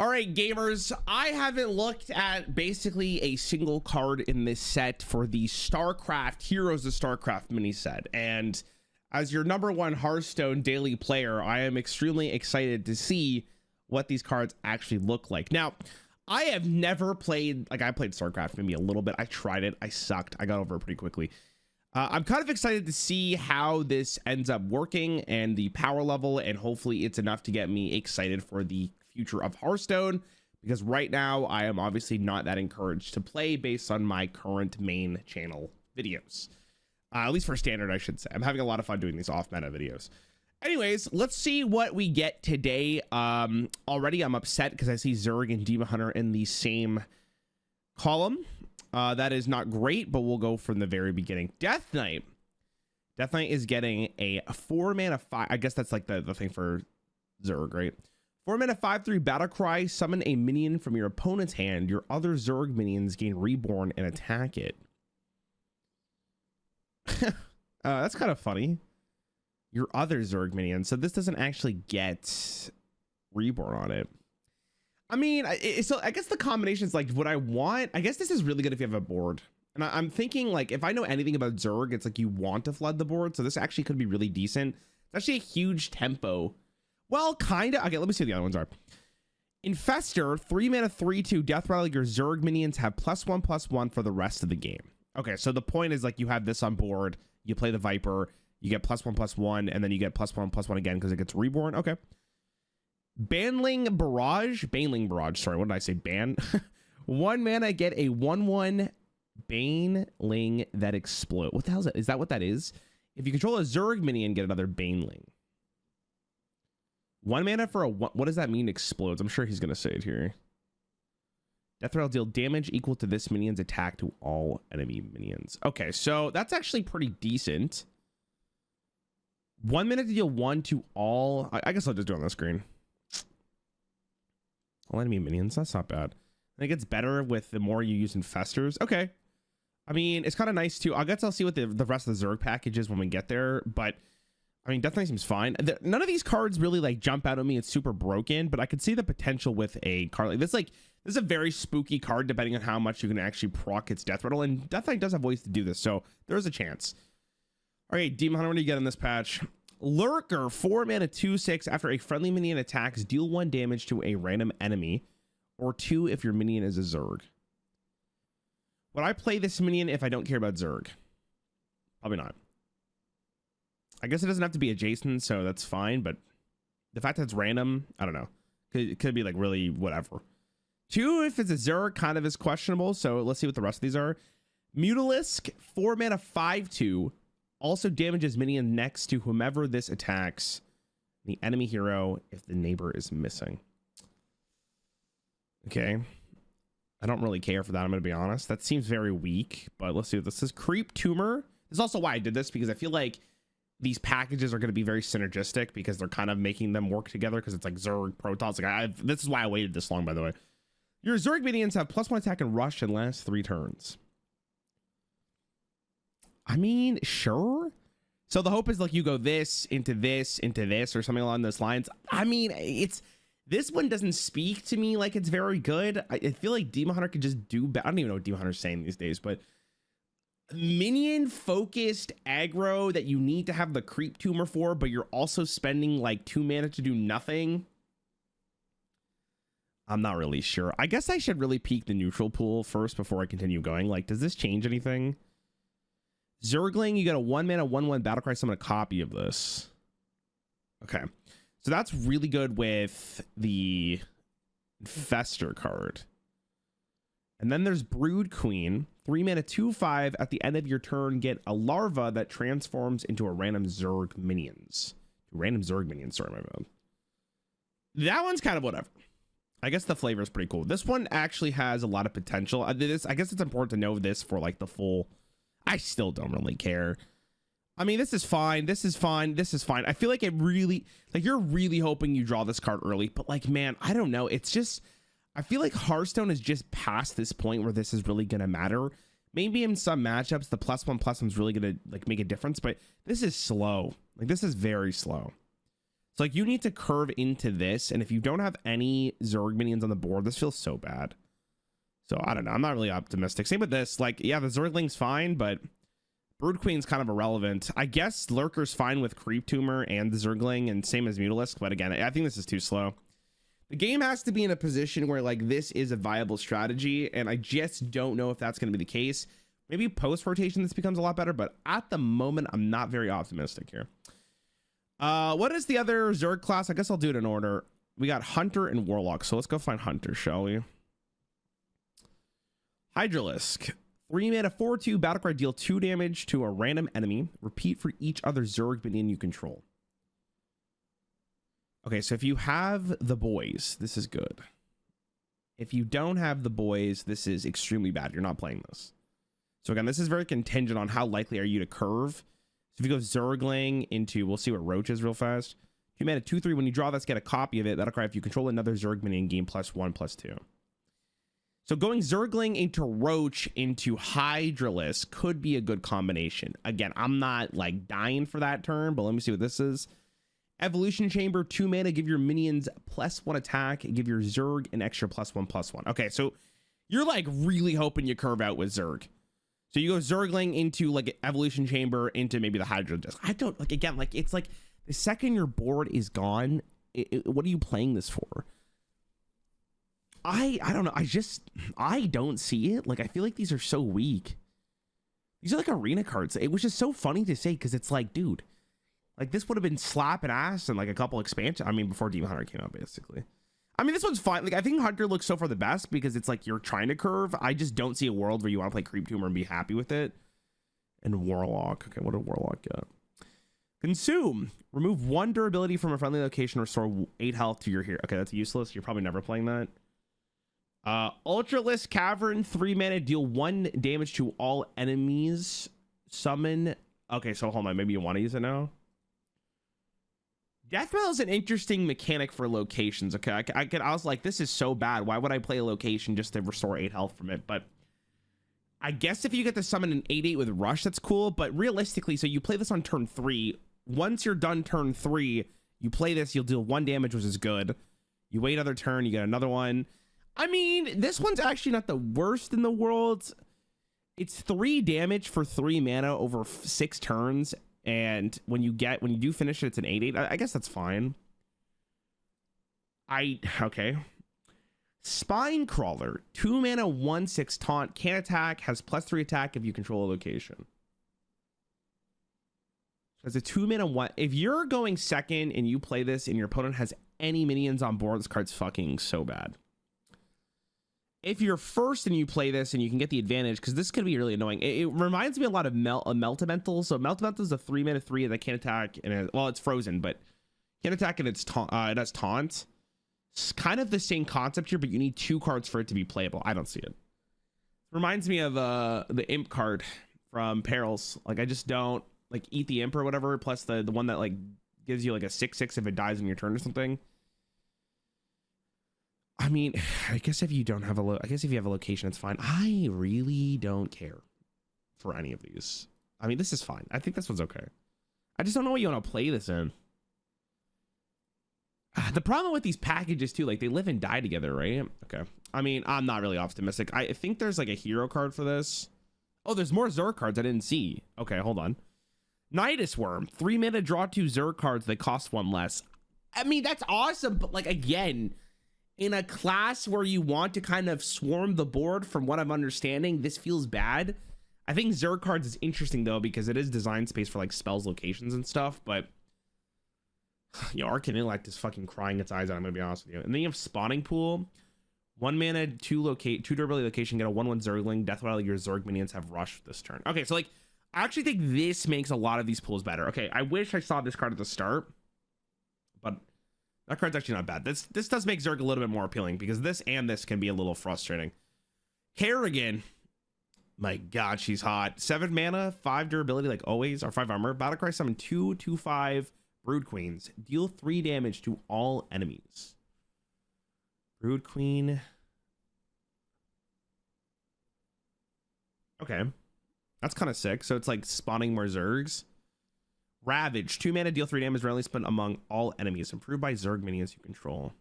All right, gamers, I haven't looked at basically a single card in this set for the Starcraft Heroes of Starcraft mini set. And as your #1 Hearthstone daily player, I am extremely excited to see what these cards actually look like. Now, I have never played, like I played Starcraft maybe a little bit. I tried it. I sucked. I got over it pretty quickly. I'm kind of excited to see how this ends up working and the power level, and hopefully it's enough to get me excited for the future of Hearthstone, because right now I am obviously not that encouraged to play based on my current main channel videos, at least for standard, I should say. I'm having a lot of fun doing these off meta videos. Anyways, let's see what we get today. Already I'm upset because I see Zerg and Demon Hunter in the same column. That is not great, but we'll go from the very beginning. Death Knight is getting a 4-mana 5. I guess that's like the thing for Zerg, right? 4-mana 5/3 battle cry. Summon a minion from your opponent's hand. Your other Zerg minions gain reborn and attack it. That's kind of funny. Your other Zerg minion. So this doesn't actually get reborn on it. I mean, so I guess the combination is like what I want. I guess this is really good if you have a board. And I'm thinking, like, if I know anything about Zerg, it's like you want to flood the board. So this actually could be really decent. It's actually a huge tempo. Well, kind of. Okay, let me see what the other ones are. Infestor, 3-mana 3/2 death rattle. Your Zerg minions have +1/+1 for the rest of the game. Okay, so the point is, like, you have this on board. You play the Viper. You get +1/+1, and then you get +1/+1 again because it gets reborn. Okay. Baneling Barrage. Sorry, what did I say? 1 mana, get a 1/1 Baneling that explodes. What the hell is that? Is that what that is? If you control a Zerg minion, get another Baneling. 1 mana for a what does that mean? Explodes. I'm sure he's gonna say it here. Death rattle, deal damage equal to this minion's attack to all enemy minions. Okay, so that's actually pretty decent. 1 minute to deal 1 to all. I guess I'll just do it on the screen. All enemy minions. That's not bad. I think it's better with the more you use infestors. Okay. I mean, it's kind of nice too. I guess I'll see what the rest of the Zerg package is when we get there, but I mean, Death Knight seems fine. None of these cards really like jump out at me. It's super broken, but I could see the potential with a card like this. Like, this is a very spooky card depending on how much you can actually proc its death rattle, and Death Knight does have ways to do this, so there's a chance. All right, Demon Hunter, what do you get in this patch? Lurker, 4-mana 2/6. After a friendly minion attacks, deal 1 damage to a random enemy, or 2 if your minion is a Zerg. Would I play this minion if I don't care about Zerg? Probably not. I guess it doesn't have to be adjacent, so that's fine, but the fact that it's random, I don't know. It could be like really whatever. 2 if it's a Zerg kind of is questionable, so let's see what the rest of these are. Mutalisk, 4-mana 5/2. Also damages minion next to whomever this attacks, the enemy hero, if the neighbor is missing. Okay. I don't really care for that, I'm going to be honest. That seems very weak, but let's see what this is. Creep Tumor. This is also why I did this, because I feel like these packages are going to be very synergistic because they're kind of making them work together because it's like Zerg, Protoss. Like this is why I waited this long, by the way. Your Zerg minions have +1 attack and rush and last 3 turns. I mean, sure. So the hope is like you go this into this into this or something along those lines. I mean, this one doesn't speak to me like it's very good. I feel like Demon Hunter could just do better. I don't even know what Demon Hunter's saying these days, but minion focused aggro that you need to have the creep tumor for, but you're also spending like 2 mana to do nothing. I'm not really sure. I guess I should really peek the neutral pool first before I continue going. Like, does this change anything? Zergling, you got a 1-mana 1/1 battlecry, summon a copy of this. Okay, so that's really good with the Infestor card. And then there's Brood Queen, 3-mana 2/5. At the end of your turn, get a larva that transforms into a random Zerg minions. Sorry, my bad. That one's kind of whatever. I guess the flavor is pretty cool. This one actually has a lot of potential. I guess it's important to know this for like the full. I still don't really care. I mean, this is fine. This is fine. I feel like it really, like, you're really hoping you draw this card early, but like, man, I don't know. It's just, I feel like Hearthstone is just past this point where this is really going to matter. Maybe in some matchups, the +1/+1 is really going to like make a difference, but this is slow. Like, this is very slow. So like you need to curve into this, and if you don't have any Zerg minions on the board, this feels so bad. So I don't know. I'm not really optimistic. Same with this. Like, yeah, the Zergling's fine, but Brood Queen's kind of irrelevant. I guess Lurker's fine with Creep Tumor and the Zergling, and same as Mutalisk, but again, I think this is too slow. The game has to be in a position where like this is a viable strategy, and I just don't know if that's going to be the case. Maybe post rotation this becomes a lot better, but at the moment I'm not very optimistic here. What is the other Zerg class? I guess I'll do it in order. We got Hunter and Warlock, so let's go find Hunter, shall we? Hydralisk, 3 mana 4/2 battlecry, deal 2 damage to a random enemy. Repeat for each other Zerg minion you control. Okay, so if you have the boys, this is good. If you don't have the boys, this is extremely bad. You're not playing this. So again, this is very contingent on how likely are you to curve. So if you go Zergling into, we'll see what Roach is real fast. 2 mana 2/3. When you draw this, get a copy of it. That'll cry if you control another Zerg minion, gain +1/+2. So going Zergling into Roach into Hydralisk could be a good combination. Again, I'm not like dying for that turn, but let me see what this is. Evolution Chamber, 2 mana, give your minions +1 attack, give your Zerg an extra +1/+1. Okay, so you're like really hoping you curve out with Zerg. So you go Zergling into like Evolution Chamber into maybe the Hydralisk. I don't like, again, like it's like the second your board is gone, what are you playing this for? I don't know. I don't see it. Like, I feel like these are so weak. These are like arena cards. It was just so funny to say because it's like, dude, like this would have been slapping ass and like a couple expansion. I mean, before Demon Hunter came out, basically. I mean, this one's fine. Like, I think Hunter looks so far the best because it's like you're trying to curve. I just don't see a world where you want to play Creep Tumor and be happy with it. And Warlock. Okay, what did Warlock get? Consume. Remove 1 durability from a friendly location. Restore 8 health to your hero. Okay, that's useless. You're probably never playing that. Ultralisk Cavern, 3 mana, deal 1 damage to all enemies. Summon. Okay, so hold on. Maybe you want to use it now. Death Rattle is an interesting mechanic for locations. Okay, I was like, this is so bad. Why would I play a location just to restore 8 health from it? But I guess if you get to summon an 8/8 with Rush, that's cool. But realistically, so you play this on turn 3. Once you're done turn 3, you play this, you'll deal 1 damage, which is good. You wait another turn, you get another one. I mean, this one's actually not the worst in the world. It's 3 damage for 3 mana over 6 turns. And when you do finish it, it's an 8/8. I guess that's fine. Okay. Spine Crawler, 2 mana, 1/6 taunt, can attack, has +3 attack if you control a location. As a 2 mana 1, if you're going second and you play this and your opponent has any minions on board, this card's fucking so bad. If you're first and you play this and you can get the advantage, because this could be really annoying. It reminds me a lot of Meltamental. So Meltamental is a 3 mana 3 that can't attack, and well, it's frozen, but can't attack and it has taunt. It's kind of the same concept here, but you need 2 cards for it to be playable. I don't see it. Reminds me of the Imp card from Perils. Like, I just don't like Eat the Imp or whatever. Plus the one that like gives you like a 6/6 if it dies in your turn or something. I mean, I guess if you don't have I guess if you have a location, it's fine. I really don't care for any of these. I mean, this is fine. I think this one's okay. I just don't know what you want to play this in. The problem with these packages too, like they live and die together, right? Okay. I mean, I'm not really optimistic. I think there's like a hero card for this. Oh, there's more Zerg cards I didn't see. Okay, hold on. Nidus Worm, 3 mana, draw 2 Zerg cards. They cost 1 less. I mean, that's awesome, but like again, in a class where you want to kind of swarm the board, from what I'm understanding, this feels bad. I think Zerg cards is interesting though, because it is design space for like spells, locations and stuff, but you know, Arcane Intellect is fucking crying its eyes out, I'm gonna be honest with you. And then you have Spawning Pool, 1 mana, 2 durability location, get a 1/1 Zergling, Death Rattle, your Zerg minions have Rush this turn. Okay, so like, I actually think this makes a lot of these pools better. Okay, I wish I saw this card at the start, but that card's actually not bad. This does make Zerg a little bit more appealing, because this and this can be a little frustrating. Kerrigan, my god, she's hot. 7 mana, 5 durability, like always, or 5 armor. Battlecry, summon 2/5 Brood Queens. Deal 3 damage to all enemies. Brood Queen. Okay. That's kind of sick. So it's like spawning more Zergs. Ravage, 2 mana, deal 3 damage, randomly spent among all enemies. Improved by Zerg minions you control.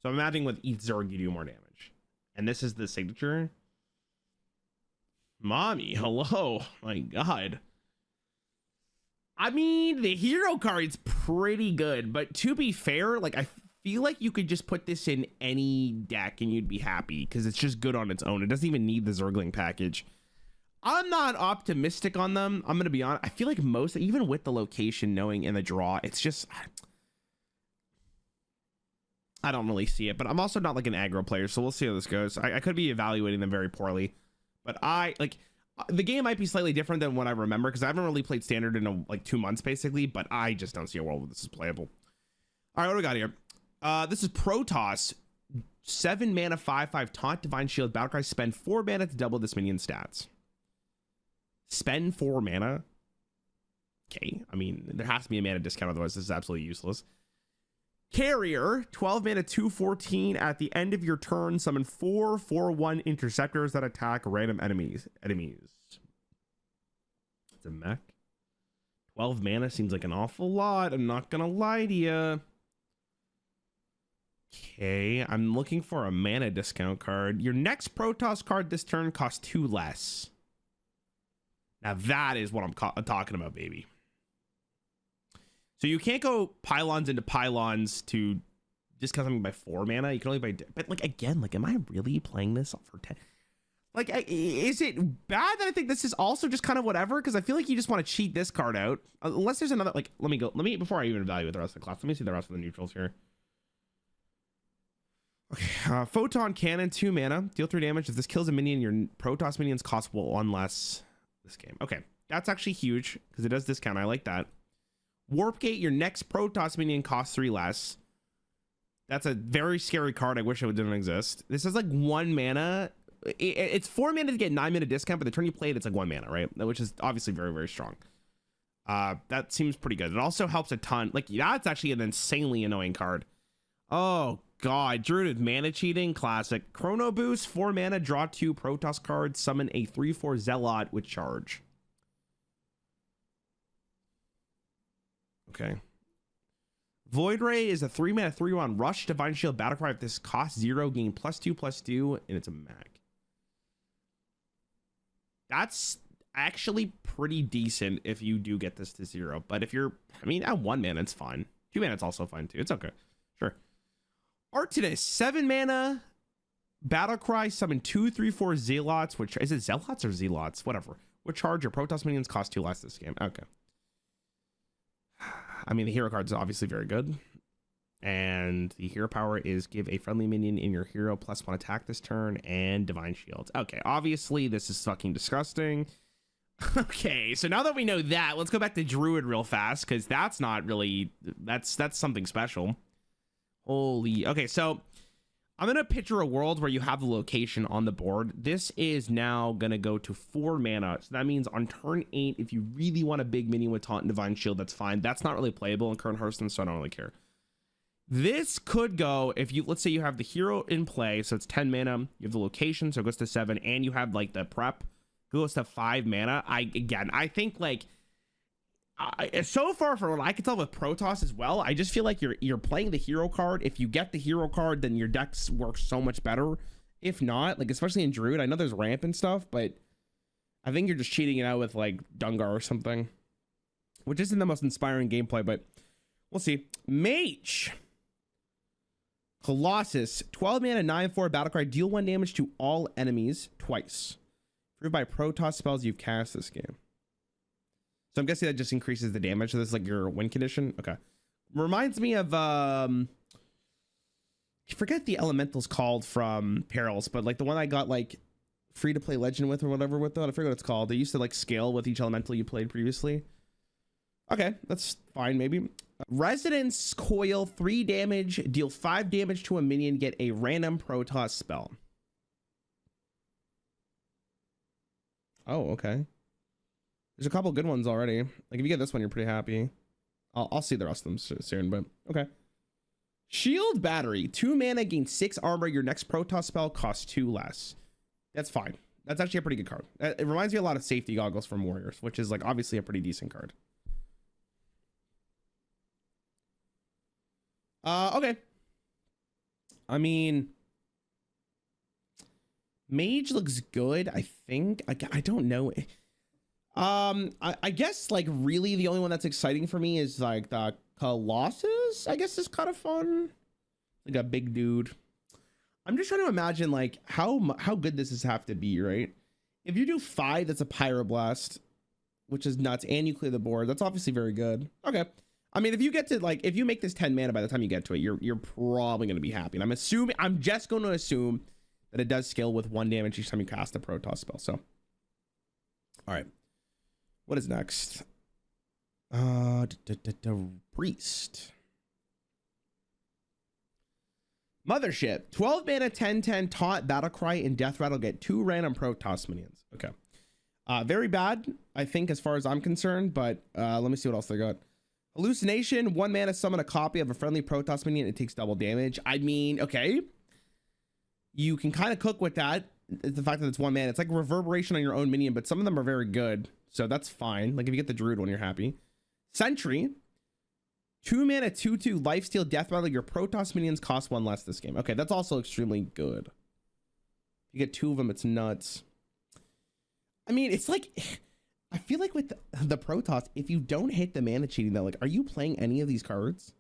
So I'm imagining with each Zerg you do more damage. And this is the signature. Mommy, hello. My God. I mean, the hero card's pretty good, but to be fair, like I feel like you could just put this in any deck and you'd be happy because it's just good on its own. It doesn't even need the Zergling package. I'm not optimistic on them. I'm going to be honest. I feel like most, even with the location knowing in the draw, it's just, I don't really see it, but I'm also not like an aggro player. So we'll see how this goes. I could be evaluating them very poorly, but the game might be slightly different than what I remember because I haven't really played standard in like 2 months basically, but I just don't see a world where this is playable. All right, what do we got here? This is Protoss, 7 mana, 5/5 taunt, divine shield, battlecry. Spend 4 mana to double this minion stats. Spend 4 mana. Okay, I mean there has to be a mana discount, otherwise this is absolutely useless. Carrier, 12 mana, 2/14. At the end of your turn, summon 4/4/1 interceptors that attack random enemies. It's a mech. 12 mana seems like an awful lot. I'm not gonna lie to you. Okay, I'm looking for a mana discount card. Your next Protoss card this turn costs 2 less. Now that is what I'm talking about, baby. So you can't go pylons into pylons to discount something by 4 mana. You can only buy, but like again, like am I really playing this for 10? Like, is it bad that I think this is also just kind of whatever? Because I feel like you just want to cheat this card out. Unless there's another, like, let me, before I even evaluate the rest of the class, let me see the rest of the neutrals here. Okay, Photon Cannon, 2 mana, deal 3 damage. If this kills a minion, your Protoss minions cost 1 less this game. Okay, that's actually huge because it does discount. I like that. Warp Gate, your next Protoss minion costs 3 less. That's a very scary card. I wish it didn't exist. This is like 1 mana. It's 4 mana to get 9 mana discount, but the turn you play it, it's like 1 mana, right? Which is obviously very, very strong. That seems pretty good. It also helps a ton. Like, that's actually an insanely annoying card. Oh God, Druid with mana cheating, classic. Chrono Boost, 4 mana, draw 2 Protoss cards, summon a 3/4 Zealot with charge. Okay. Void Ray is a 3 mana 3/1 rush, divine shield, battlecry. If this costs 0, gain +2/+2, and it's a mag. That's actually pretty decent if you do get this to 0. But if you're, I mean, at 1 mana, it's fine. 2 mana, it's also fine too. It's okay. Sure. Artemis, 7 mana, battlecry, summon 2 3/4 Zealots, which is it Zealots or Zealots? Whatever. With charge, your Protoss minions cost 2 less this game. Okay. I mean, the hero card is obviously very good. And the hero power is give a friendly minion in your hero +1 attack this turn and divine shields. Okay, obviously this is fucking disgusting. Okay, so now that we know that, let's go back to Druid real fast because that's not really, that's something special. Holy, okay, so I'm gonna picture a world where you have the location on the board. This is now gonna go to 4 mana, so that means on turn 8, if you really want a big minion with Taunt and Divine Shield, that's fine. That's not really playable in current Hearthstone, so I don't really care. This could go if you, let's say you have the hero in play, so it's 10 mana, you have the location, so it goes to 7, and you have like the prep, it goes to 5 mana. I think like so far from what I can tell with Protoss as well, I just feel like you're playing the hero card. If you get the hero card, then your decks work so much better. If not, like especially in Druid, I know there's ramp and stuff, but I think you're just cheating it out with like Dungar or something, which isn't the most inspiring gameplay, but we'll see. Mage. Colossus, 12 mana, 9/4 battlecry, deal 1 damage to all enemies twice. Improved by Protoss spells you've cast this game. So I'm guessing that just increases the damage. So this is like your win condition. Okay. Reminds me of I forget the elemental's called from Perils, but like the one I got like free to play legend with or whatever with that. I forget what it's called. They used to like scale with each elemental you played previously. Okay, that's fine maybe. Resonance Coil, 3 damage, deal 5 damage to a minion, get a random Protoss spell. Oh, okay. There's a couple good ones already. Like if you get this one, you're pretty happy. I'll see the rest of them soon, but okay. Shield Battery, 2 mana, gain 6 armor. Your next Protoss spell costs 2 less. That's fine. That's actually a pretty good card. It reminds me a lot of Safety Goggles from Warriors, which is like obviously a pretty decent card. Okay. I mean, mage looks good. I think I don't know. I guess like really the only one that's exciting for me is like the Colossus. I guess is kind of fun. Like a big dude. I'm just trying to imagine like how good this is have to be, right? If you do 5, that's a Pyroblast, which is nuts, and you clear the board. That's obviously very good. Okay. I mean, if you get to like, if you make this 10 mana by the time you get to it, you're probably going to be happy. And I'm just going to assume that it does scale with 1 damage each time you cast a Protoss spell. So, all right. What is next? Priest. Mothership. 12 mana, 10/10 taunt, battle cry, and death rattle. Get 2 random Protoss minions. Okay. Very bad, I think, as far as I'm concerned, but let me see what else they got. Hallucination. 1 mana, summon a copy of a friendly Protoss minion. It takes double damage. I mean, okay. You can kind of cook with that. The fact that it's 1 mana. It's like reverberation on your own minion, but some of them are very good. So that's fine. Like if you get the Druid one, you're happy. Sentry. 2 mana, 2/2 lifesteal, death rattle. Your Protoss minions cost 1 less this game. Okay, that's also extremely good. You get 2 of them, it's nuts. I mean, it's like, I feel like with the Protoss, if you don't hit the mana cheating though, like, are you playing any of these cards?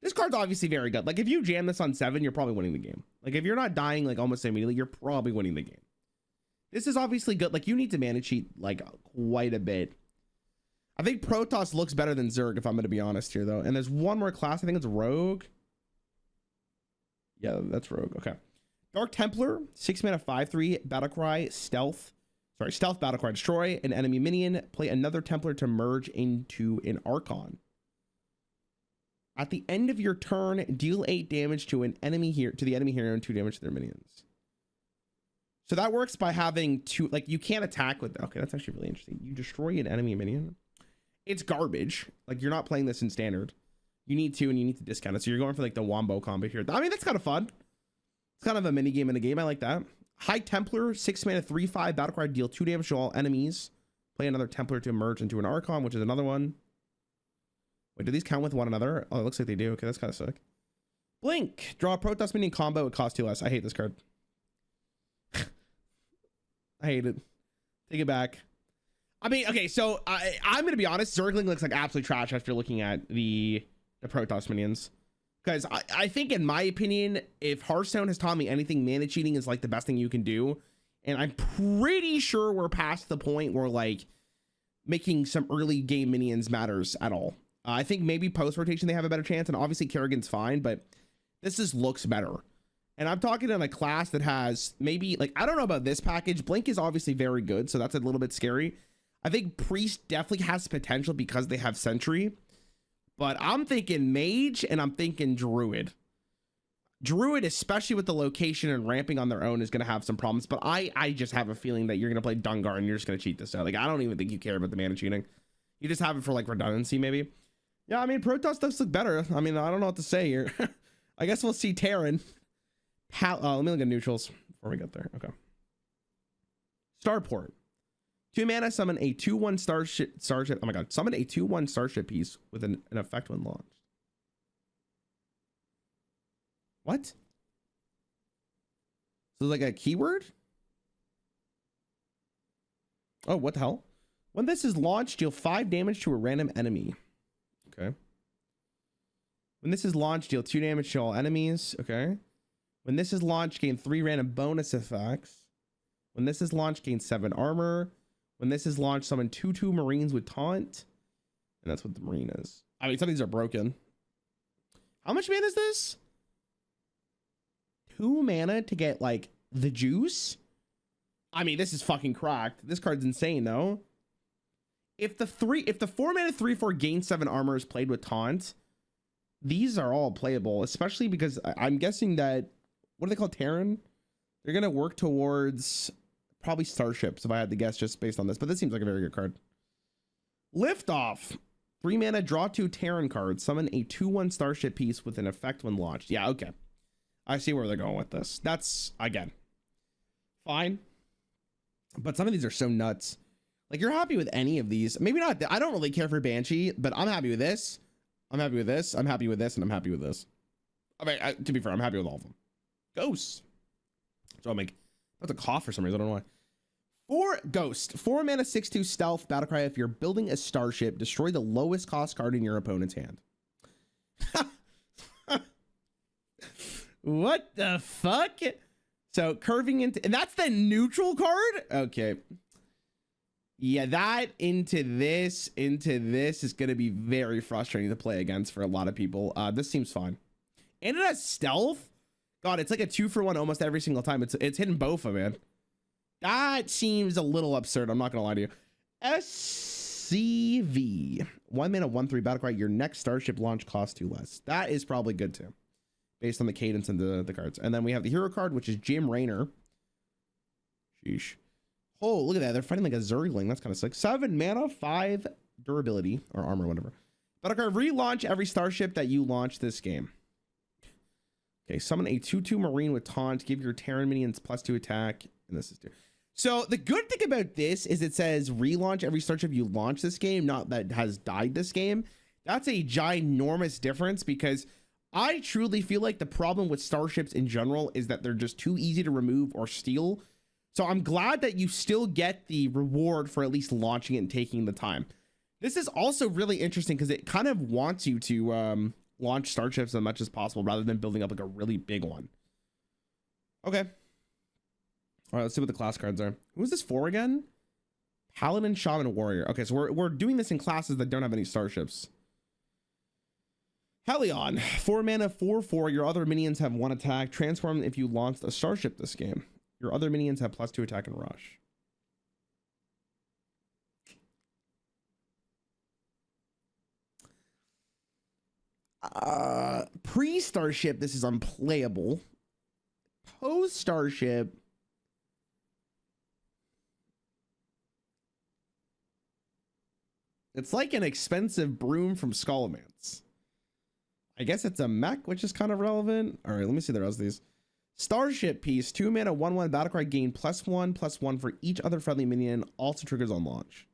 This card's obviously very good. Like if you jam this on 7, you're probably winning the game. Like if you're not dying like almost immediately, you're probably winning the game. This is obviously good. Like you need to mana cheat like quite a bit. I think Protoss looks better than Zerg, if I'm going to be honest here, though. And there's one more class. I think it's Rogue. Yeah, that's Rogue. Okay. Dark Templar, 6 mana, 5/3, Battlecry, Stealth. Sorry, Stealth, Battlecry, destroy an enemy minion. Play another Templar to merge into an Archon. At the end of your turn, deal 8 damage to an enemy here, to the enemy hero, and 2 damage to their minions. So that works by having 2, like you can't attack with, okay, that's actually really interesting. You destroy an enemy minion. It's garbage. Like you're not playing this in standard. You need to, and you need to discount it. So you're going for like the Wombo combo here. I mean, that's kind of fun. It's kind of a mini game in a game. I like that. High Templar, 6 mana, 3/5 Battlecry, deal 2 damage to all enemies. Play another Templar to merge into an Archon, which is another one. Wait, do these count with one another? Oh, it looks like they do. Okay, that's kind of sick. Blink, draw a Protoss minion combo. It costs 2 less. I hate this card. I hate it. Take it back. I mean, okay, so I'm going to be honest. Zergling looks like absolute trash after looking at the Protoss minions. Because I think, in my opinion, if Hearthstone has taught me anything, mana cheating is like the best thing you can do. And I'm pretty sure we're past the point where like making some early game minions matters at all. I think maybe post rotation they have a better chance. And obviously Kerrigan's fine, but this just looks better. And I'm talking in a class that has maybe like, I don't know about this package. Blink is obviously very good. So that's a little bit scary. I think Priest definitely has potential because they have Sentry, but I'm thinking Mage and I'm thinking Druid. Druid, especially with the location and ramping on their own, is going to have some problems, but I just have a feeling that you're going to play Dungar and you're just going to cheat this out. Like, I don't even think you care about the mana cheating. You just have it for like redundancy, maybe. Yeah, I mean, Protoss does look better. I mean, I don't know what to say here. I guess we'll see Terran. Let me look at neutrals before we get there. Okay. Starport. 2 mana, summon a 2/1 starship. Oh my god, summon a 2/1 starship piece with an effect when launched. What? So like a keyword? Oh, what the hell? When this is launched, deal 5 damage to a random enemy. Okay. When this is launched, deal 2 damage to all enemies. Okay. When this is launched, gain 3 random bonus effects. When this is launched, gain 7 armor. When this is launched, summon 2/2 Marines with taunt. And that's what the Marine is. I mean, some of these are broken. How much mana is this? 2 mana to get like the juice? I mean, this is fucking cracked. This card's insane though. If the 4 mana 3/4 gain 7 armor is played with taunt, these are all playable, especially because I'm guessing that, what do they call Terran? They're going to work towards probably starships, if I had to guess, just based on this, but this seems like a very good card. Liftoff. 3 mana, draw 2 Terran cards, summon a 2/1 starship piece with an effect when launched. Yeah, okay. I see where they're going with this. That's, again, fine. But some of these are so nuts. Like, you're happy with any of these. Maybe not. I don't really care for Banshee, but I'm happy with this. I'm happy with this. I'm happy with this, and I'm happy with this. I mean, to be fair, I'm happy with all of them. Ghosts. So I'll make. That's a cough for some reason. I don't know why. 4 Ghost. 4 mana 6/2 stealth battlecry. If you're building a starship, destroy the lowest cost card in your opponent's hand. What the fuck? So curving into, and that's the neutral card. Okay. Yeah, that into this is going to be very frustrating to play against for a lot of people. This seems fine. And it has stealth. God, it's like a 2-for-1 almost every single time. It's hitting both of them, man. That seems a little absurd. I'm not going to lie to you. SCV. 1 mana 1/3 battlecry. Your next starship launch costs 2 less. That is probably good too, based on the cadence and the cards. And then we have the hero card, which is Jim Raynor. Sheesh. Oh, look at that. They're fighting like a Zergling. That's kind of sick. 7 mana, 5 durability or armor, whatever. Battlecry, relaunch every starship that you launch this game. Okay, summon a 2/2 Marine with taunt. Give your Terran minions +2 attack. And this is 2. So the good thing about this is it says relaunch every starship you launch this game, not that has died this game. That's a ginormous difference, because I truly feel like the problem with starships in general is that they're just too easy to remove or steal. So I'm glad that you still get the reward for at least launching it and taking the time. This is also really interesting because it kind of wants you to launch starships as much as possible rather than building up like a really big one. Okay. All right, let's see what the class cards are. Who is this for again? Paladin, Shaman, Warrior. Okay, so we're doing this in classes that don't have any starships. Helion, 4 mana, 4/4. Your other minions have 1 attack. Transform if you launched a starship this game. Your other minions have +2 attack and rush. Pre-starship, this is unplayable. Post-starship, it's like an expensive broom from Skullman's. I guess it's a mech, which is kind of relevant. All right, let me see the rest of these. Starship piece, 2 mana, 1/1 battlecry, gain +1/+1 for each other friendly minion. Also triggers on launch.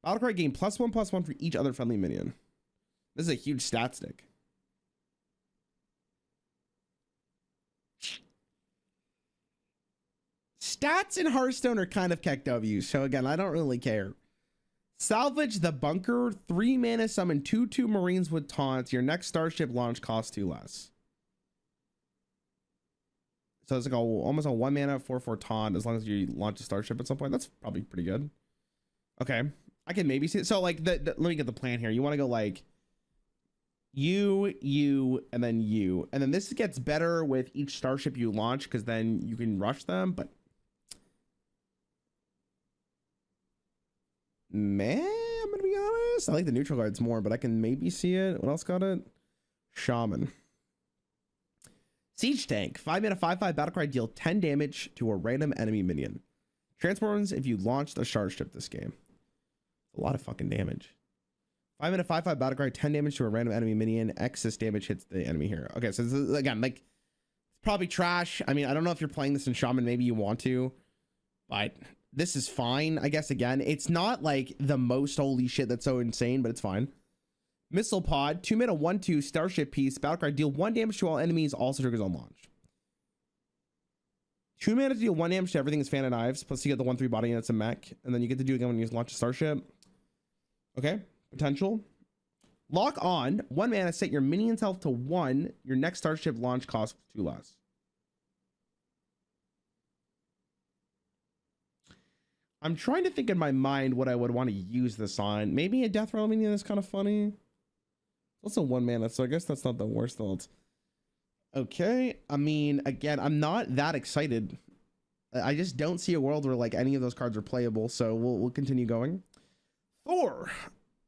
Battlecry, gain +1/+1 for each other friendly minion. This is a huge stat stick. Stats in Hearthstone are kind of KEKW, so again, I don't really care. Salvage the bunker, 3 mana, summon 2/2 Marines with taunts. Your next starship launch costs 2 less. So it's like almost a 1 mana 4/4 taunt as long as you launch a starship at some point. That's probably pretty good. Okay, I can maybe see it. So like let me get the plan here. You want to go like you, and then you, and then this gets better with each starship you launch because then you can rush them. But man, I'm gonna be honest, I like the neutral cards more, but I can maybe see it. What else got it? Shaman. Siege Tank, 5 mana 5/5 battlecry, deal 10 damage to a random enemy minion. Transforms if you launch the starship this game. A lot of fucking damage. 5 mana 5/5 battlecry, 10 damage to a random enemy minion. Excess damage hits the enemy hero. Okay, so this is, again, like, it's probably trash. I mean, I don't know if you're playing this in Shaman, maybe you want to, but this is fine, I guess. Again, it's not like the most holy shit that's so insane, but it's fine. Missile Pod, 2 mana 1/2 starship piece, battlecry, deal 1 damage to all enemies, also triggers on launch. 2 mana to deal 1 damage to everything is Fan of Knives, plus you get the 1/3 body and it's a mech, and then you get to do it again when you launch a starship. Okay, potential. Lock on, 1 mana, set your minion's health to 1. Your next starship launch costs 2 less. I'm trying to think in my mind what I would want to use this on. Maybe a Death Realm minion is kind of funny. It's also 1 mana, so I guess that's not the worst thought. Okay, I mean, again, I'm not that excited. I just don't see a world where like any of those cards are playable, so we'll continue going. Thor,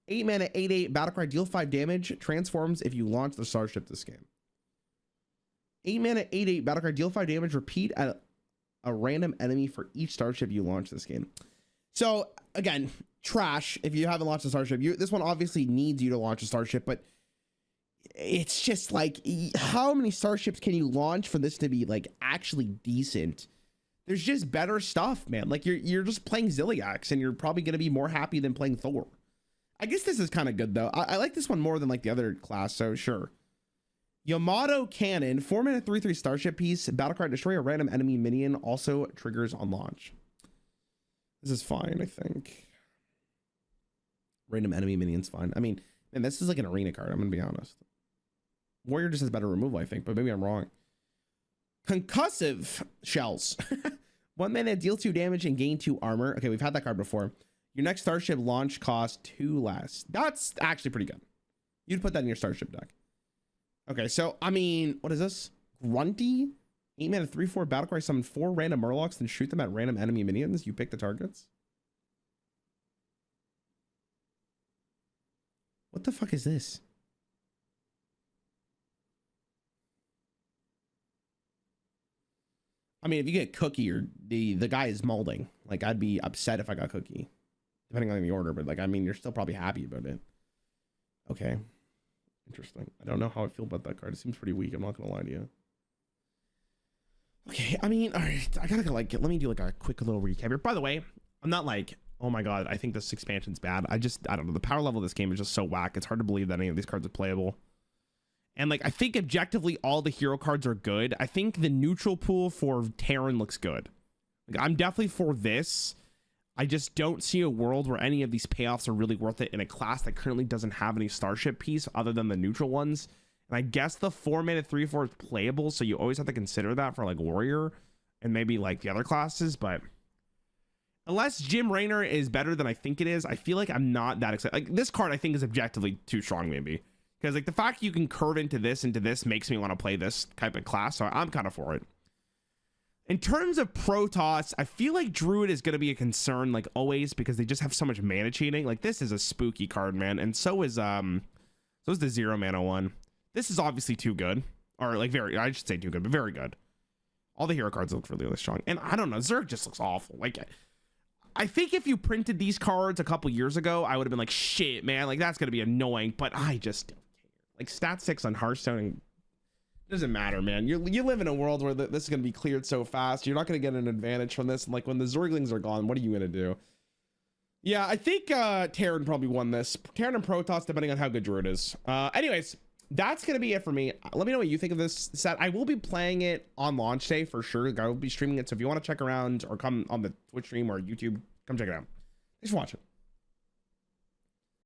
8 mana 8/8 battlecry, deal 5 damage, transforms if you launch the starship this game. 8 mana 8/8 battlecry, deal 5 damage, repeat at a random enemy for each starship you launch this game. So again, trash if you haven't launched a starship. This one obviously needs you to launch a starship, but it's just like, how many starships can you launch for this to be like actually decent? There's just better stuff, man. Like you're just playing Ziliax and you're probably going to be more happy than playing Thor. I guess this is kind of good though. I like this one more than like the other class, so sure. Yamato Cannon, 4-mana 3/3 Starship piece, battle card, destroy a random enemy minion, also triggers on launch. This is fine, I think. Random enemy minion's fine. I mean, man, this is like an arena card, I'm gonna be honest. Warrior just has better removal, I think, but maybe I'm wrong. Concussive Shells. 1 mana, deal 2 damage and gain 2 armor. Okay, we've had that card before. Your next Starship launch costs 2 less. That's actually pretty good. You'd put that in your Starship deck. Okay, so, I mean, what is this? Grunty? 8 mana, 3/4 battle cry, summon 4 random Murlocs, then shoot them at random enemy minions. You pick the targets. What the fuck is this? I mean, if you get Cookie or the guy is molding, like I'd be upset if I got Cookie, depending on the order, but like, I mean, you're still probably happy about it. Okay. Interesting. I don't know how I feel about that card. It seems pretty weak. I'm not going to lie to you. Okay. I mean, all right. I gotta like, let me do like a quick little recap here. By the way, I'm not like, oh my God, I think this expansion's bad. I don't know. The power level of this game is just so whack. It's hard to believe that any of these cards are playable. And like, I think objectively all the hero cards are good. I think the neutral pool for Terran looks good. Like, I'm definitely for this. I just don't see a world where any of these payoffs are really worth it in a class that currently doesn't have any Starship piece other than the neutral ones. And I guess the 4-mana 3/4 is playable, so you always have to consider that for like Warrior and maybe like the other classes. But unless Jim Raynor is better than I think it is, I feel like I'm not that excited. Like, this card I think is objectively too strong, maybe. Because like the fact you can curve into this makes me want to play this type of class, so I'm kind of for it. In terms of Protoss, I feel like Druid is going to be a concern, like always, because they just have so much mana cheating. Like, this is a spooky card, man, and so is the 0-mana one. This is obviously too good, or like I should say too good, but very good. All the hero cards look really, really strong, and I don't know, Zerg just looks awful. Like, I think if you printed these cards a couple years ago, I would have been like, shit, man, like that's going to be annoying, but I just don't care. Like, stat 6 on Hearthstone and doesn't matter, man. You live in a world where this is going to be cleared so fast. You're not going to get an advantage from this. And like, when the Zerglings are gone, what are you going to do? Yeah, I think Terran probably won this. Terran and Protoss, depending on how good Druid is. Anyways, that's going to be it for me. Let me know what you think of this set. I will be playing it on launch day for sure. I will be streaming it. So if you want to check around or come on the Twitch stream or YouTube, come check it out. Thanks for watching.